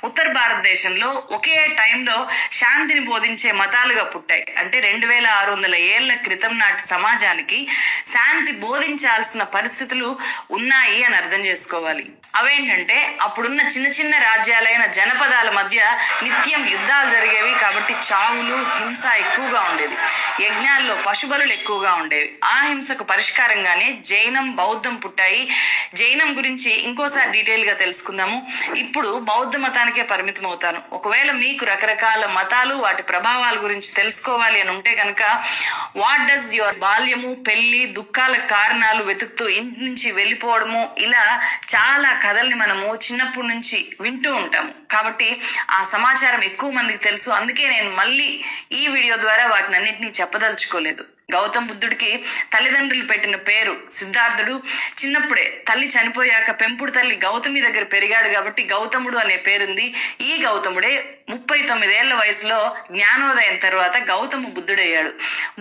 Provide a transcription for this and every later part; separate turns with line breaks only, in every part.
ఉత్తర భారతదేశంలో ఒకే టైంలో శాంతిని బోధించే మతాలుగా పుట్టాయి. అంటే 2600 ఏళ్ల క్రితం నాటి సమాజానికి శాంతి బోధించాల్సిన పరిస్థితులు ఉన్నాయి అని అర్థం చేసుకోవాలి. అవేంటంటే అప్పుడున్న చిన్న చిన్న రాజ్యాలైన జనపదాల మధ్య నిత్యం యుద్ధాలు జరిగేవి, కాబట్టి చావులు హింస ఎక్కువగా ఉండేది. యజ్ఞాల్లో పశుబలులు ఎక్కువగా ఉండేవి. ఆ హింసకు పరిష్కారంగానే జైనం బౌద్ధం పుట్టాయి. జైనం గురించి ఇంకోసారి డీటెయిల్ గా తెలుసుకుందాము. ఇప్పుడు బౌద్ధ మతానికే పరిమితం అవుతాను. ఒకవేళ మీకు రకరకాల మతాలు వాటి ప్రభావాల గురించి తెలుసుకోవాలి అని ఉంటే కనుక వాట్ డస్ యువర్ బాల్యము, పెళ్లి, దుఃఖాల కారణాలు వెతుకుతూ ఇంటి నుంచి వెళ్ళిపోవడము, ఇలా చాలా కథల్ని మనము చిన్నప్పటి నుంచి వింటూ ఉంటాము. కాబట్టి ఆ సమాచారం ఎక్కువ మందికి తెలుసు. అందుకే నేను మళ్ళీ ఈ వీడియో ద్వారా వాటిని అన్నింటినీ చెప్పదలుచుకోలేదు. గౌతమ్ బుద్ధుడికి తల్లిదండ్రులు పెట్టిన పేరు సిద్ధార్థుడు. చిన్నప్పుడే తల్లి చనిపోయాక పెంపుడు తల్లి గౌతమి దగ్గర పెరిగాడు కాబట్టి గౌతముడు అనే పేరుంది. ఈ గౌతముడే 39 ఏళ్ల వయసులో జ్ఞానోదయం తర్వాత గౌతమ బుద్ధుడయ్యాడు.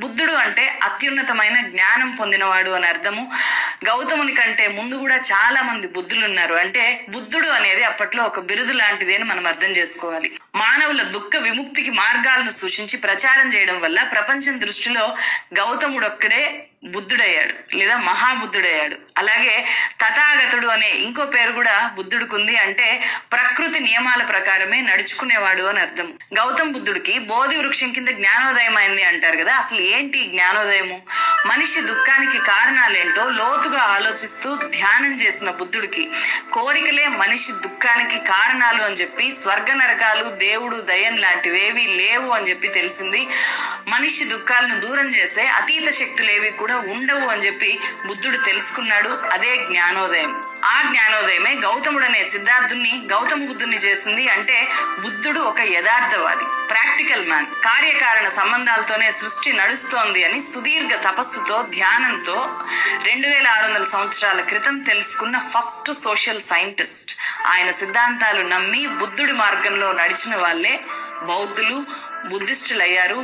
బుద్ధుడు అంటే అత్యున్నతమైన జ్ఞానం పొందినవాడు అని అర్థము. గౌతముని కంటే ముందు కూడా చాలా మంది బుద్ధులు ఉన్నారు. అంటే బుద్ధుడు అనేది అప్పట్లో ఒక బిరుదు లాంటిది అని మనం అర్థం చేసుకోవాలి. మానవుల దుఃఖ విముక్తికి మార్గాలను సూచించి ప్రచారం చేయడం వల్ల ప్రపంచం దృష్టిలో గౌతముడు ఒక్కడే బుద్ధుడయ్యాడు లేదా మహాబుద్ధుడయ్యాడు. అలాగే తథాగతుడు అనే ఇంకో పేరు కూడా బుద్ధుడికి, అంటే ప్రకృతి నియమాల ప్రకారమే నడుచుకునేవాడు అని అర్థం. గౌతమ్ బుద్ధుడికి బోధి వృక్షం కింద జ్ఞానోదయం అయింది అంటారు కదా. అసలు ఏంటి జ్ఞానోదయము? మనిషి దుఃఖానికి కారణాలేంటో లోతుగా ఆలోచిస్తూ ధ్యానం చేసిన బుద్ధుడికి కోరికలే మనిషి దుఃఖానికి కారణాలు అని చెప్పి, స్వర్గ నరకాలు, దేవుడు, దయ్యం లాంటివేవి లేవు అని చెప్పి తెలిసింది. మనిషి దుఃఖాలను దూరం చేసే అతీత శక్తులేవి కూడా ఉండవు అని చెప్పి బుద్ధుడు తెలుసుకున్నాడు. అదే జ్ఞానోదయం. ఆ జ్ఞానోదయమే గౌతముడు అనే సిద్ధార్థుని గౌతమ బుద్ధుని చేసింది. అంటే బుద్ధుడు ఒక యథార్థవాది, ప్రాక్టికల్ మ్యాన్. కార్యకారణ సంబంధాలతోనే సృష్టి నడుస్తోంది అని సుదీర్ఘ తపస్సుతో, ధ్యానంతో 2600 సంవత్సరాల క్రితం తెలుసుకున్న ఫస్ట్ సోషల్ సైంటిస్ట్. ఆయన సిద్ధాంతాలు నమ్మి బుద్ధుడి మార్గంలో నడిచిన వాళ్ళే బౌద్ధులు, బుద్ధిస్టులు అయ్యారు.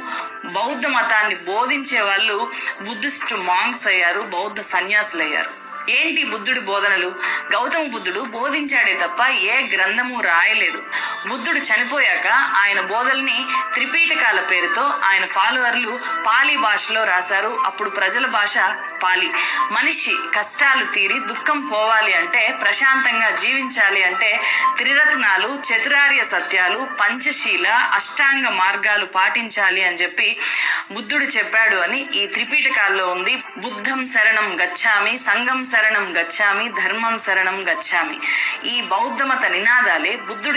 బౌద్ధ మతాన్ని బోధించే వాళ్ళు బుద్ధిస్టు మాంగ్స్ అయ్యారు, బౌద్ధ సన్యాసులు అయ్యారు. ఏంటి బుద్ధుడి బోధనలు? గౌతమ బుద్ధుడు బోధించాడే తప్ప ఏ గ్రంథము రాయలేదు. బుద్ధుడు చనిపోయాక ఆయన బోధల్ని త్రిపీఠకాల పేరుతో ఆయన ఫాలోవర్లు పాలీ భాషలో రాశారు. అప్పుడు ప్రజల భాష పాలి. మనిషి కష్టాలు తీరి దుఃఖం పోవాలి అంటే, ప్రశాంతంగా జీవించాలి అంటే త్రిరత్నాలు, చతురార్య సత్యాలు, పంచశీల, అష్టాంగ మార్గాలు పాటించాలి అని చెప్పి బుద్ధుడు చెప్పాడు అని ఈ త్రిపీఠకాల్లో ఉంది. బుద్ధం శరణం గచ్చామి, సంఘం శరణం గచ్చామి, ధర్మం శరణం గచ్చామి. ఈ బౌద్ధ మత నినాదాలే బుద్ధుడు